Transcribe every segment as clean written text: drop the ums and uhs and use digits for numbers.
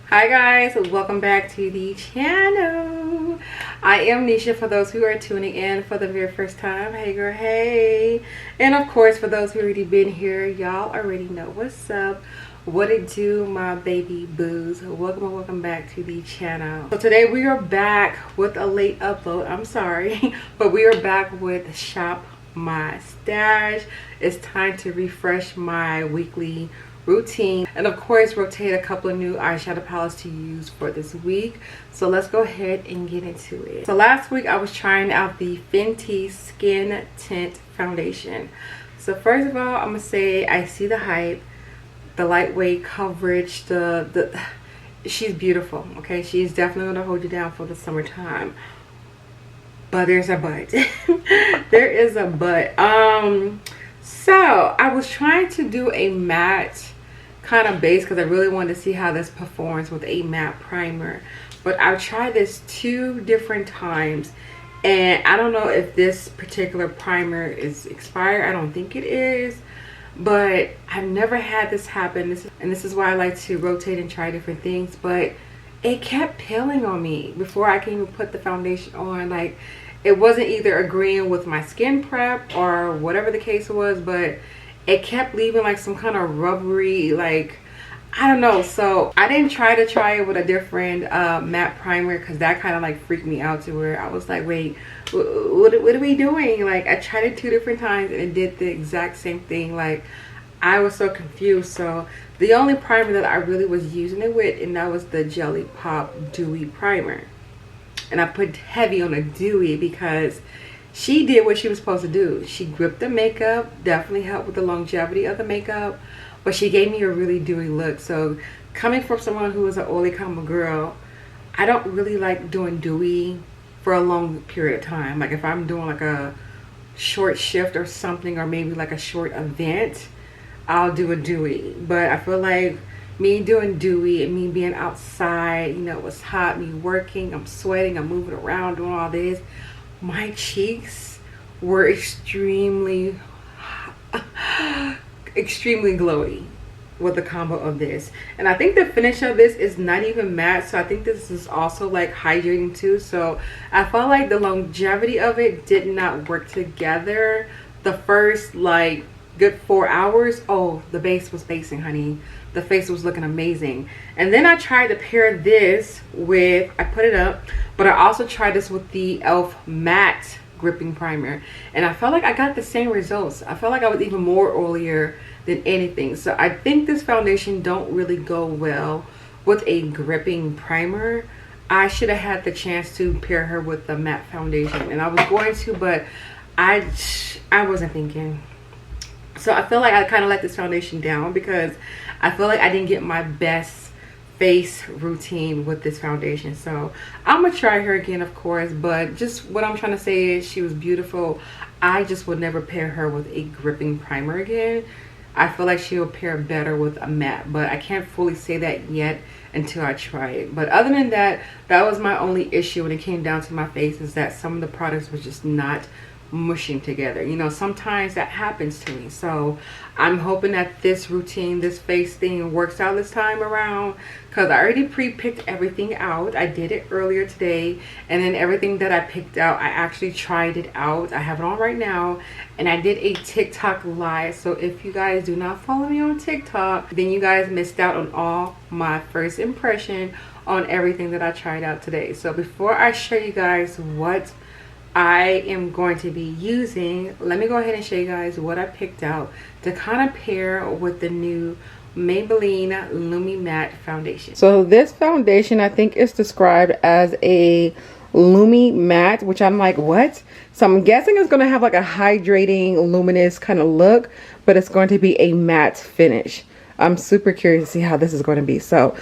Hi guys, welcome back to the channel. I am Nisha for those who are tuning in for the very first time. Hey girl, hey. And of course for those who already been here, y'all already know what's up. What it do, my baby boos. Welcome back to the channel. So today we are back with a late upload. I'm sorry, but we are back with Shop My Stash. It's time to refresh my weekly routine and of course rotate a couple of new eyeshadow palettes to use for this week. So let's go ahead and get into it. So last week I was trying out the Fenty Skin Tint Foundation. So first of all, I'm gonna say I see the hype, the lightweight coverage, she's beautiful. Okay, she's definitely gonna hold you down for the summertime, but there's a but. There is a but. So I was trying to do a matte kind of base because I really wanted to see how this performs with a matte primer, but I've tried this 2 different times and I don't know if this particular primer is expired. I don't think it is, but I've never had this happen. This is why I like to rotate and try different things, but it kept peeling on me before I can even put the foundation on. Like, it wasn't either agreeing with my skin prep or whatever the case was, but it kept leaving like some kind of rubbery, like, I don't know. So I didn't try it with a different matte primer because that kind of like freaked me out to where I was like, wait, what are we doing? Like, I tried it 2 different times and it did the exact same thing. Like, I was so confused. So the only primer that I really was using it with, and that was the Jelly Pop Dewy Primer. And I put heavy on the dewy because she did what she was supposed to do. She gripped the makeup, definitely helped with the longevity of the makeup, but she gave me a really dewy look. So coming from someone who is an oily kind of girl, I don't really like doing dewy for a long period of time. Like if I'm doing like a short shift or something, or maybe like a short event, I'll do a dewy. But I feel like me doing dewy and me being outside, you know, it was hot, me working, I'm sweating, I'm moving around, doing all this, my cheeks were extremely glowy with the combo of this. And I think the finish of this is not even matte, so I think this is also like hydrating too. So I felt like the longevity of it did not work together. The first like good 4 hours, oh, the base was basing, honey. The face was looking amazing. And then I tried to pair this with, I put it up, but I also tried this with the e.l.f. matte gripping primer, and I felt like I got the same results. I felt like I was even more oilier than anything. So I think this foundation don't really go well with a gripping primer. I should have had the chance to pair her with the matte foundation, and I was going to, but I wasn't thinking. So I feel like I kind of let this foundation down because I feel like I didn't get my best face routine with this foundation. So I'm gonna try her again, of course, but just what I'm trying to say is she was beautiful. I just would never pair her with a gripping primer again. I feel like she will pair better with a matte, but I can't fully say that yet until I try it. But other than that, that was my only issue when it came down to my face, is that some of the products were just not mushing together. You know, sometimes that happens to me. So I'm hoping that this routine, this face thing, works out this time around, because I already pre-picked everything out. I did it earlier today, and then everything that I picked out, I actually tried it out. I have it on right now, and I did a TikTok live. So if you guys do not follow me on TikTok, then you guys missed out on all my first impression on everything that I tried out today. So before I show you guys what I am going to be using, let me go ahead and show you guys what I picked out to kind of pair with the new Maybelline Lumi Matte Foundation. So this foundation, I think, is described as a Lumi Matte, which I'm like, what? So I'm guessing it's going to have like a hydrating, luminous kind of look, but it's going to be a matte finish. I'm super curious to see how this is going to be. So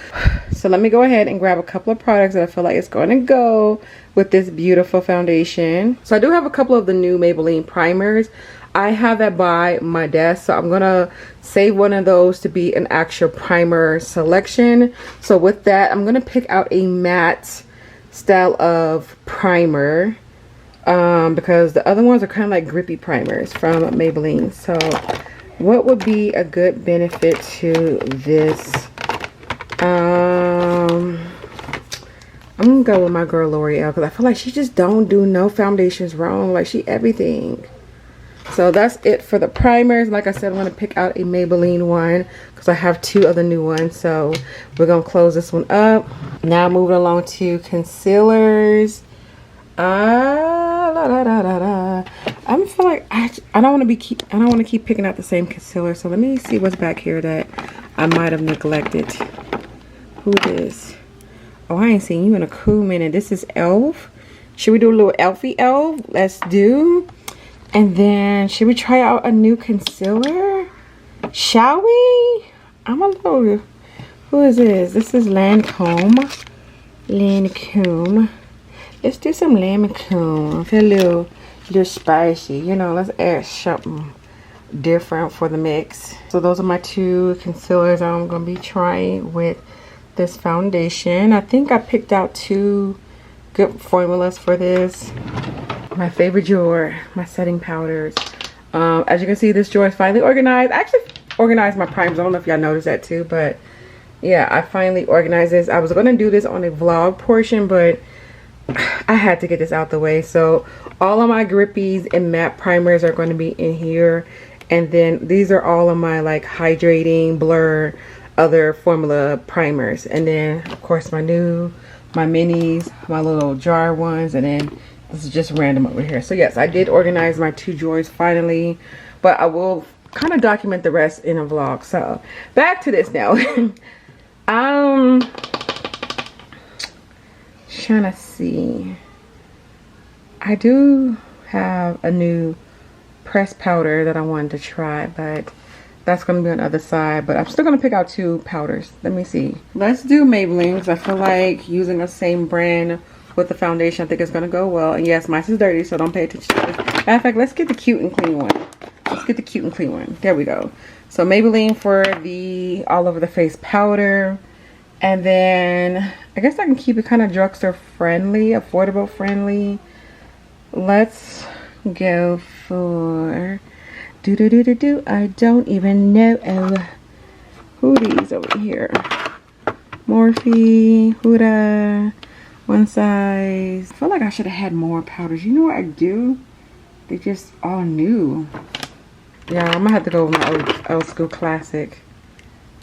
let me go ahead and grab a couple of products that I feel like it's going to go with this beautiful foundation. So I do have a couple of the new Maybelline primers. I have that by my desk, so I'm gonna save one of those to be an actual primer selection. So with that, I'm gonna pick out a matte style of primer because the other ones are kind of like grippy primers from Maybelline. So what would be a good benefit to this? I'm gonna go with my girl L'Oreal because I feel like she just don't do no foundations wrong. Like she everything. So that's it for the primers. Like I said, I'm gonna pick out a Maybelline one because I have 2 of the new ones. So we're gonna close this one up. Now moving along to concealers. I feel like I don't want to keep picking out the same concealer. So let me see what's back here that I might have neglected. Who this? Oh, I ain't seen you in a cool minute. This is Elf. Should we do a little Elfie Elf? Let's do. And then should we try out a new concealer? Shall we? I'm a little. Who is this? This is Lancome. Lancome. Let's do some Lancome. I feel a little spicy. You know, let's add something different for the mix. So those are my 2 concealers I'm gonna be trying with this foundation. I think I picked out 2 good formulas for this. My favorite drawer, my setting powders. As you can see, this drawer is finally organized. I actually organized my primers. I don't know if y'all noticed that too, but yeah, I finally organized this. I was gonna do this on a vlog portion, but I had to get this out the way. So all of my grippies and matte primers are going to be in here, and then these are all of my like hydrating, blur, other formula primers, and then of course my minis, my little jar ones, and then this is just random over here. So yes, I did organize my 2 drawers finally, but I will kind of document the rest in a vlog. So back to this now. Trying to see, I do have a new pressed powder that I wanted to try, but that's going to be on the other side. But I'm still going to pick out 2 powders. Let me see. Let's do Maybelline because I feel like using the same brand with the foundation, I think it's going to go well. And yes, mine is dirty, so don't pay attention to this. Matter of fact, let's get the cute and clean one. Let's get the cute and clean one. There we go. So Maybelline for the all over the face powder. And then I guess I can keep it kind of drugstore friendly, affordable friendly. Let's go for I don't even know who these over here. Morphe, Huda, One Size. I feel like I should have had more powders. You know what I do? They just all new. Yeah, I'm gonna have to go with my old school classic.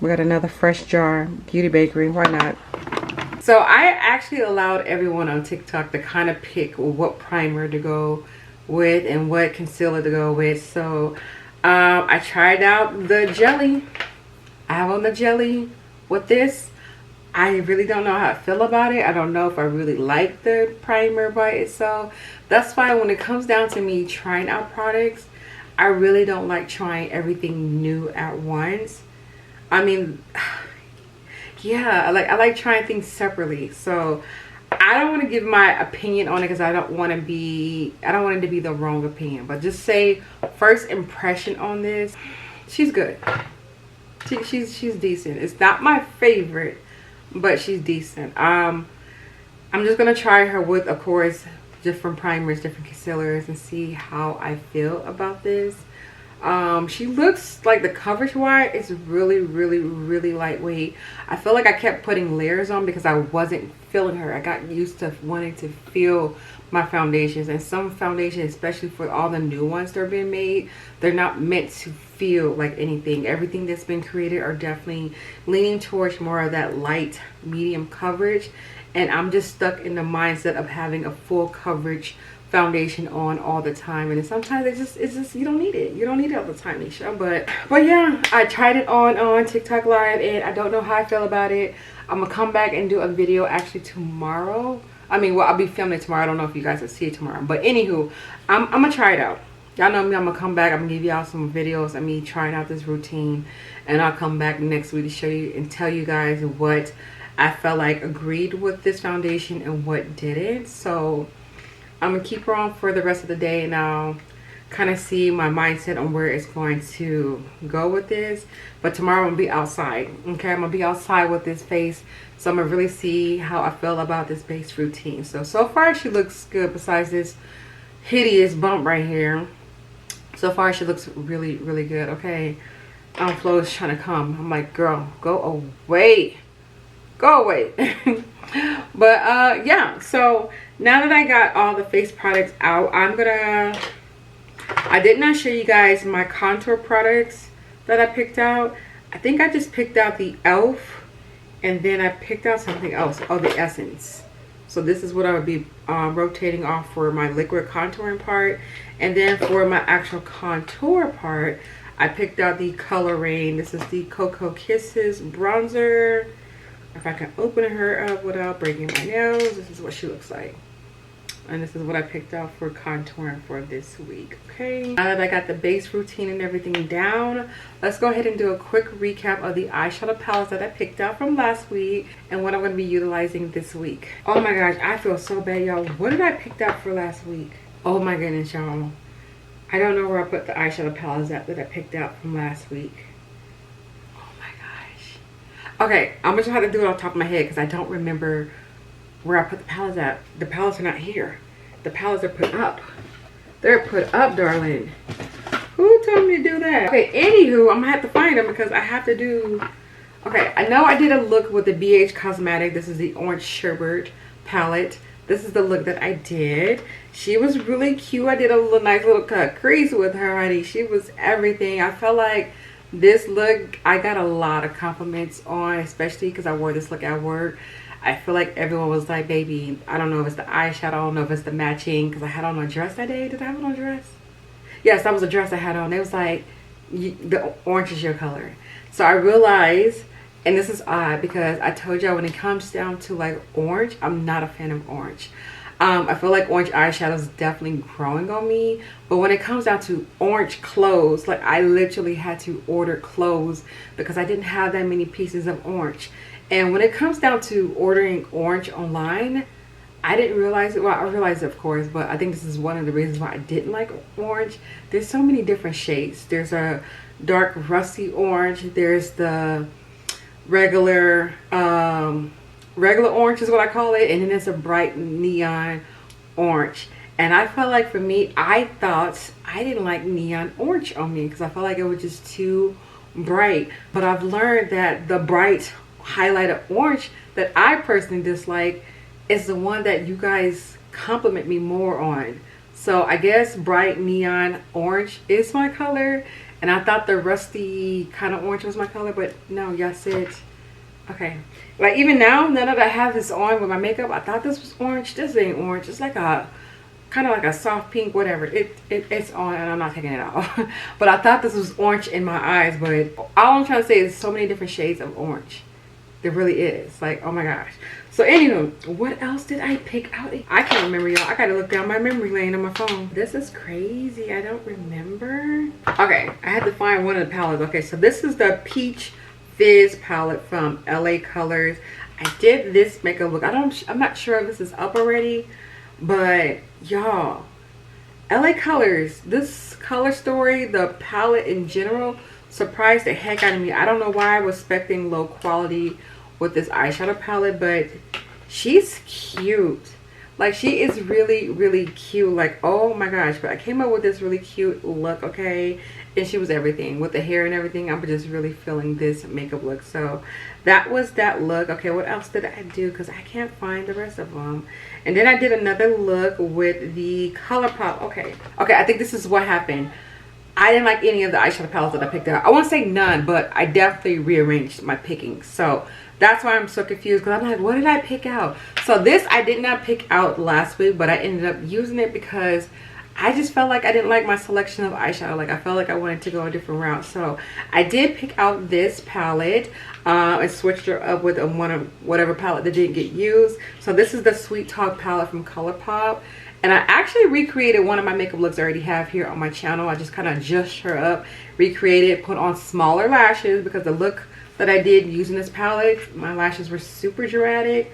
We got another fresh jar, Beauty Bakery, why not? So I actually allowed everyone on TikTok to kind of pick what primer to go with and what concealer to go with. So I tried out the jelly. I have on the jelly with this. I really don't know how I feel about it. I don't know if I really like the primer by itself. That's why when it comes down to me trying out products, I really don't like trying everything new at once. I mean, yeah, I like trying things separately. So I don't want to give my opinion on it because I don't want it to be the wrong opinion. But just say first impression on this, she's good. She's decent. It's not my favorite, but she's decent. I'm just gonna try her with, of course, different primers, different concealers, and see how I feel about this. She looks like the coverage wise is really lightweight. I feel like I kept putting layers on because I wasn't feeling her. I got used to wanting to feel my foundations, and some foundations, especially for all the new ones that are being made, they're not meant to feel like anything. Everything that's been created are definitely leaning towards more of that light medium coverage, and I'm just stuck in the mindset of having a full coverage foundation on all the time, and then sometimes it's just you don't need it all the time, Nisha. But yeah, I tried it on TikTok live, and I don't know how I feel about it. I'm gonna come back and do a video actually tomorrow. I mean, well, I'll be filming it tomorrow. I don't know if you guys will see it tomorrow, but anywho, I'm gonna try it out. Y'all know me, I'm gonna come back. I'm gonna give y'all some videos of me trying out this routine, and I'll come back next week to show you and tell you guys what I felt like agreed with this foundation and what didn't. So I'm gonna keep her on for the rest of the day, and I'll kind of see my mindset on where it's going to go with this. But tomorrow I'm gonna be outside. Okay, I'm gonna be outside with this face, so I'm gonna really see how I feel about this base routine. So far she looks good, besides this hideous bump right here. So far she looks really good. Okay, Flo is trying to come. I'm like, girl, go away, go away. But yeah, so now that I got all the face products out, I did not show you guys my contour products that I picked out. I think I just picked out the e.l.f. and then I picked out something else. Oh, the Essence. So this is what I would be rotating off for my liquid contouring part. And then for my actual contour part, I picked out the Color Rain. This is the Cocoa Kisses bronzer. If I can open her up without breaking my nails, this is what she looks like. And this is what I picked out for contouring for this week. Okay, now that I got the base routine and everything down, let's go ahead and do a quick recap of the eyeshadow palettes that I picked out from last week and what I'm going to be utilizing this week. Oh my gosh, I feel so bad, y'all. What did I pick out for last week? Oh my goodness, y'all. I don't know where I put the eyeshadow palettes at that I picked out from last week. Oh my gosh. Okay, I'm just going to have to do it off the top of my head because I don't remember where I put the palettes at. The palettes are not here. The palettes are put up. They're put up, darling. Who told me to do that? Okay, anywho, I'm gonna have to find them because I have to do... Okay, I know I did a look with the BH Cosmetic. This is the Orange Sherbet palette. This is the look that I did. She was really cute. I did a little nice little cut crease with her, honey. She was everything. I felt like this look, I got a lot of compliments on, especially because I wore this look at work. I feel like everyone was like, baby, I don't know if it's the eyeshadow, I don't know if it's the matching, because I had on a dress that day. Did I have on a dress? Yes, that was a dress I had on. It was like, the orange is your color. So I realized, and this is odd because I told y'all when it comes down to like orange, I'm not a fan of orange. I feel like orange eyeshadow is definitely growing on me. But when it comes down to orange clothes, like I literally had to order clothes because I didn't have that many pieces of orange. And when it comes down to ordering orange online, I didn't realize it. Well, I realized it, of course, but I think this is one of the reasons why I didn't like orange. There's so many different shades. There's a dark rusty orange. There's the regular orange is what I call it. And then there's a bright neon orange. And I felt like for me, I thought I didn't like neon orange on me because I felt like it was just too bright. But I've learned that the bright highlighted orange that I personally dislike is the one that you guys compliment me more on. So I guess bright neon orange is my color, and I thought the rusty kind of orange was my color, but no, y'all said okay. Like even now that I have this on with my makeup, I thought this was orange. This ain't orange. It's like a kind of like a soft pink, whatever. It's on, and I'm not taking it off. But I thought this was orange in my eyes. But all I'm trying to say is so many different shades of orange. There really is. Like, oh my gosh. So anywho, what else did I pick out? I can't remember, y'all. I gotta look down my memory lane on my phone. This is crazy. I don't remember. Okay, I had to find one of the palettes. Okay, so this is the Peach Fizz palette from LA Colors. I did this makeup look. I'm not sure if this is up already, but y'all, LA Colors, this color story, the palette in general, surprised the heck out of me. I don't know why I was expecting low quality with this eyeshadow palette, but she's cute. Like, she is really, really cute. Like, oh my gosh. But I came up with this really cute look, okay? And she was everything. With the hair and everything, I'm just really feeling this makeup look. So, that was that look. Okay, what else did I do? Because I can't find the rest of them. And then I did another look with the ColourPop. Okay, I think this is what happened. I didn't like any of the eyeshadow palettes that I picked out. I won't say none, but I definitely rearranged my pickings. So that's why I'm so confused, because I'm like, what did I pick out? So this I did not pick out last week, but I ended up using it because I just felt like I didn't like my selection of eyeshadow. Like, I felt like I wanted to go a different route. So I did pick out this palette and switched her up with whatever palette that didn't get used. So this is the Sweet Talk palette from ColourPop. And I actually recreated one of my makeup looks I already have here on my channel. I just kind of adjust her up, recreated, put on smaller lashes because the look that I did using this palette, my lashes were super dramatic.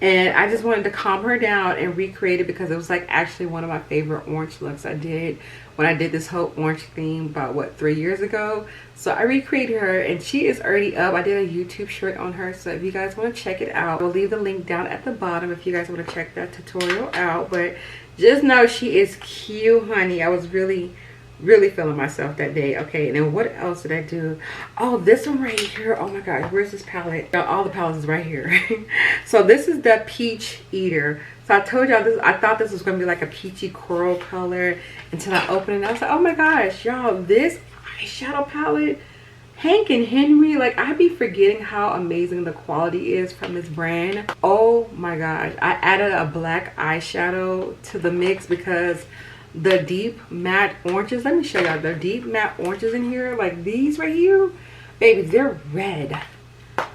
And I just wanted to calm her down and recreate it because it was like actually one of my favorite orange looks I did when I did this whole orange theme about, what, 3 years ago. So I recreated her and she is already up. I did a YouTube short on her. So if you guys want to check it out, I'll leave the link down at the bottom if you guys want to check that tutorial out. But just know she is cute, honey. I was really, really feeling myself that day. Okay, and then what else did I do? Oh, this one right here. Oh my gosh, where's this palette? All the palettes is right here. So this is the Peach Eater. So I told y'all this, I thought this was gonna be like a peachy coral color until I opened it. I was like, oh my gosh, y'all, this eyeshadow palette, Hank and Henry, like I be forgetting how amazing the quality is from this brand. Oh my gosh, I added a black eyeshadow to the mix because the deep matte oranges, let me show y'all the deep matte oranges in here, like these right here, baby, they're red.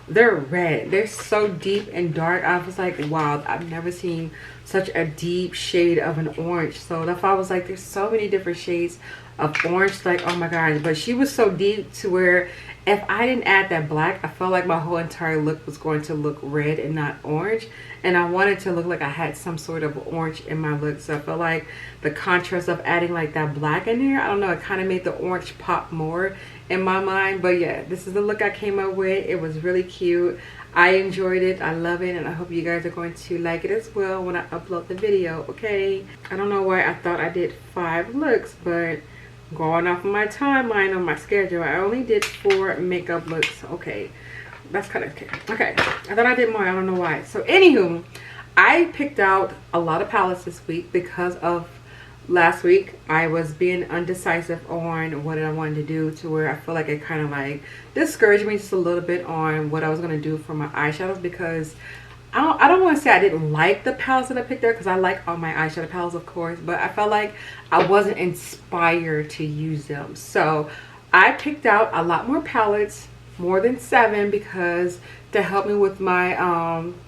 They're red. They're so deep and dark. I was like, wow, I've never seen such a deep shade of an orange. So that's why I was like, there's so many different shades of orange, like oh my gosh. But she was so deep to where if I didn't add that black, I felt like my whole entire look was going to look red and not orange, and I wanted to look like I had some sort of orange in my look. So I felt like the contrast of adding like that black in there, I don't know, it kind of made the orange pop more in my mind. But yeah, this is the look I came up with. It was really cute. I enjoyed it. I love it, and I hope you guys are going to like it as well when I upload the video. Okay, I don't know why I thought I did 5 looks, but going off of my timeline on my schedule, I only did 4 makeup looks. Okay, that's kind of okay. I thought I did more. I don't know why. So anywho, I picked out a lot of palettes this week because of last week I was being undecisive on what I wanted to do, to where I feel like it kind of like discouraged me just a little bit on what I was going to do for my eyeshadows, because I don't want to say I didn't like the palettes that I picked out, because I like all my eyeshadow palettes, of course, but I felt like I wasn't inspired to use them. So I picked out a lot more palettes, more than 7, because to help me with my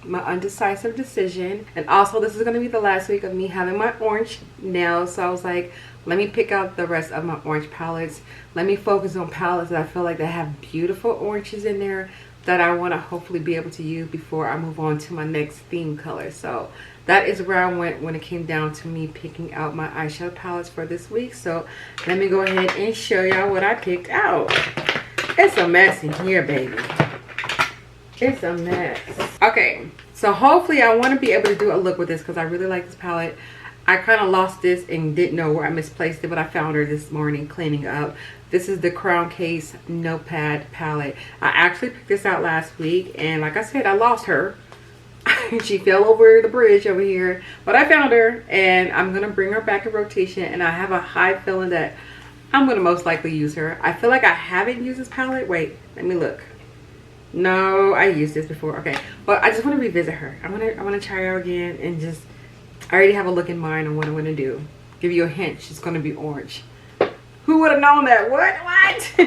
my undecisive decision. And also this is going to be the last week of me having my orange nails, so I was like, let me pick out the rest of my orange palettes. Let me focus on palettes that I feel like they have beautiful oranges in there that I want to hopefully be able to use before I move on to my next theme color. So that is where I went when it came down to me picking out my eyeshadow palettes for this week. So let me go ahead and show y'all what I picked out. It's a mess in here, baby. It's a mess. Okay, so hopefully I want to be able to do a look with this, because I really like this palette. I kind of lost this and didn't know where I misplaced it, but I found her this morning cleaning up. This is the Crown Case Notepad palette. I actually picked this out last week, and like I said, I lost her. She fell over the bridge over here, but I found her, and I'm gonna bring her back in rotation, and I have a high feeling that I'm gonna most likely use her. I feel like I haven't used this palette. Wait, let me look. No, I used this before. Okay, but I just want to revisit her. I want to try her again, and just, I already have a look in mind on what I'm going to do. Give you a hint, she's going to be orange. Who would have known that? What?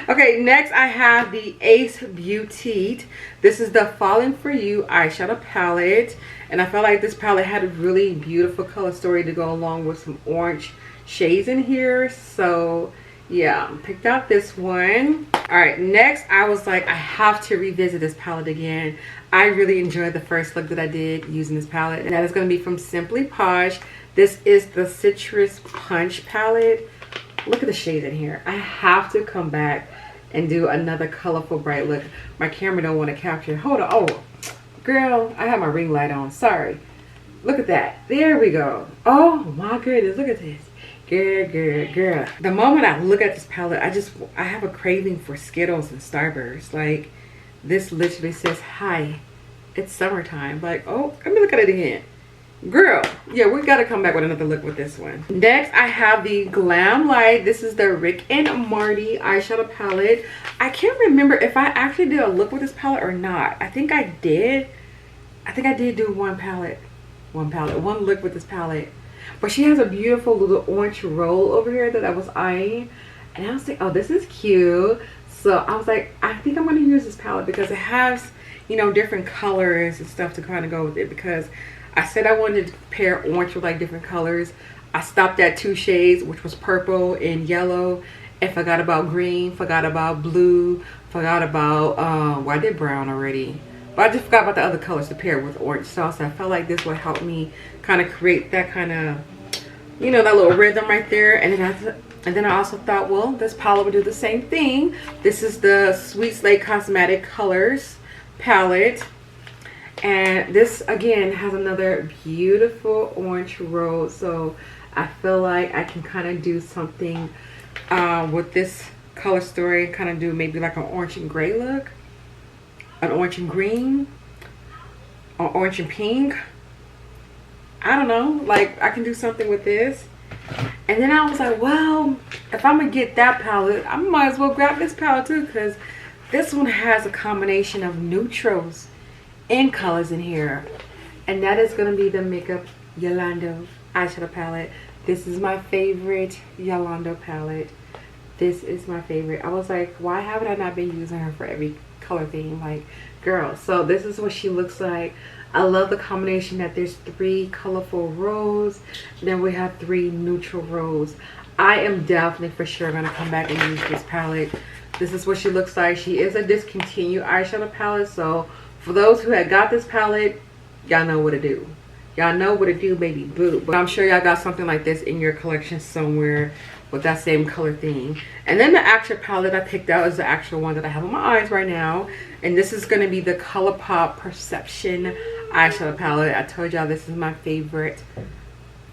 Okay, next I have the Ace Beauty. This is the Falling For You eyeshadow palette, and I felt like this palette had a really beautiful color story to go along with some orange shades in here. So yeah, picked out this one. All right, next I was like, I have to revisit this palette again. I really enjoyed the first look that I did using this palette, and that is going to be from Simply Posh. This is the Citrus Punch palette. Look at the shades in here. I have to come back and do another colorful bright look. My camera don't want to capture it. Hold on. Oh girl, I have my ring light on, sorry. Look at that. There we go. Oh my goodness, look at this. Girl. The moment I look at this palette, I have a craving for Skittles and Starburst. Like, this literally says, hi, it's summertime. Like, oh, let me look at it again. Girl, yeah, we gotta come back with another look with this one. Next, I have the Glam Light. This is the Rick and Morty eyeshadow palette. I can't remember if I actually did a look with this palette or not. I think I did. I think I did do one look with this palette. But she has a beautiful little orange roll over here that I was eyeing, and I was like, oh, this is cute. So I was like, I think I'm going to use this palette because it has, you know, different colors and stuff to kind of go with it, because I said I wanted to pair orange with like different colors. I stopped at 2 shades, which was purple and yellow, and forgot about green, forgot about blue, forgot about well, I did brown already, but I just forgot about the other colors to pair with orange sauce. I felt like this would help me kind of create that kind of, you know, that little rhythm right there. And then I also thought, well, this palette would do the same thing. This is the Sweet Slate Cosmetic Colors palette, and this again has another beautiful orange roll. So I feel like I can kind of do something with this color story, kind of do maybe like an orange and gray look, an orange and green, or orange and pink. I don't know, like I can do something with this. And then I was like, well, if I'm gonna get that palette, I might as well grab this palette too, because this one has a combination of neutrals and colors in here. And that is gonna be the Makeup Yolanda eyeshadow palette. This is my favorite Yolanda palette. This is my favorite. I was like, why haven't I not been using her for every color theme? Like, girl. So this is what she looks like. I love the combination that there's 3 colorful rows, then we have 3 neutral rows. I am definitely for sure gonna come back and use this palette. This is what she looks like. She is a discontinued eyeshadow palette, so for those who had got this palette, y'all know what to do. Y'all know what to do, baby boo. But I'm sure y'all got something like this in your collection somewhere with that same color theme. And then the actual palette I picked out is the actual one that I have on my eyes right now. And this is going to be the ColourPop Perception eyeshadow palette. I told y'all this is my favorite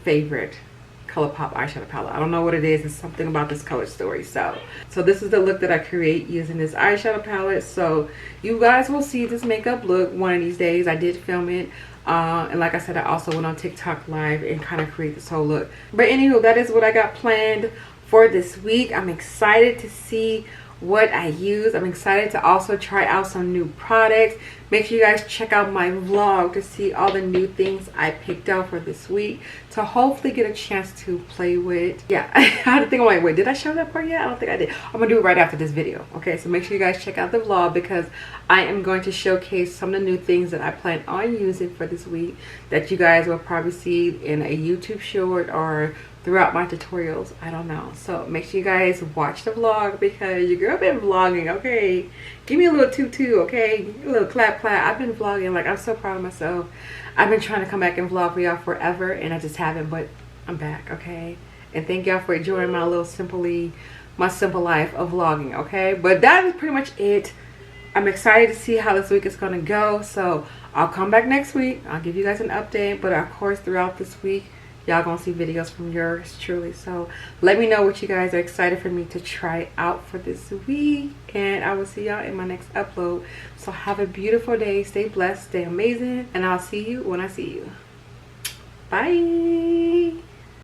ColourPop eyeshadow palette. I don't know what it is. It's something about this color story. So this is the look that I create using this eyeshadow palette. So you guys will see this makeup look one of these days. I did film it. And like I said, I also went on TikTok live and kind of create this whole look. But anywho, that is what I got planned for this week. I'm excited to see what I use. I'm excited to also try out some new products. Make sure you guys check out my vlog to see all the new things I picked out for this week, to hopefully get a chance to play with. Yeah, I had to think, I'm like, wait, did I show that part yet? I don't think I did. I'm gonna do it right after this video. Okay, so make sure you guys check out the vlog, because I am going to showcase some of the new things that I plan on using for this week that you guys will probably see in a YouTube short or throughout my tutorials. I don't know. So make sure you guys watch the vlog, because your girl been vlogging. Okay, give me a little tutu, okay, a little clap. I've been vlogging. Like, I'm so proud of myself. I've been trying to come back and vlog for y'all forever, and I just haven't, but I'm back. Okay, and thank y'all for enjoying my little simple life of vlogging. Okay, but that is pretty much it. I'm excited to see how this week is going to go, so I'll come back next week. I'll give you guys an update, but of course throughout this week y'all gonna see videos from yours truly. So let me know what you guys are excited for me to try out for this week, and I will see y'all in my next upload. So have a beautiful day, stay blessed, stay amazing, and I'll see you when I see you. Bye.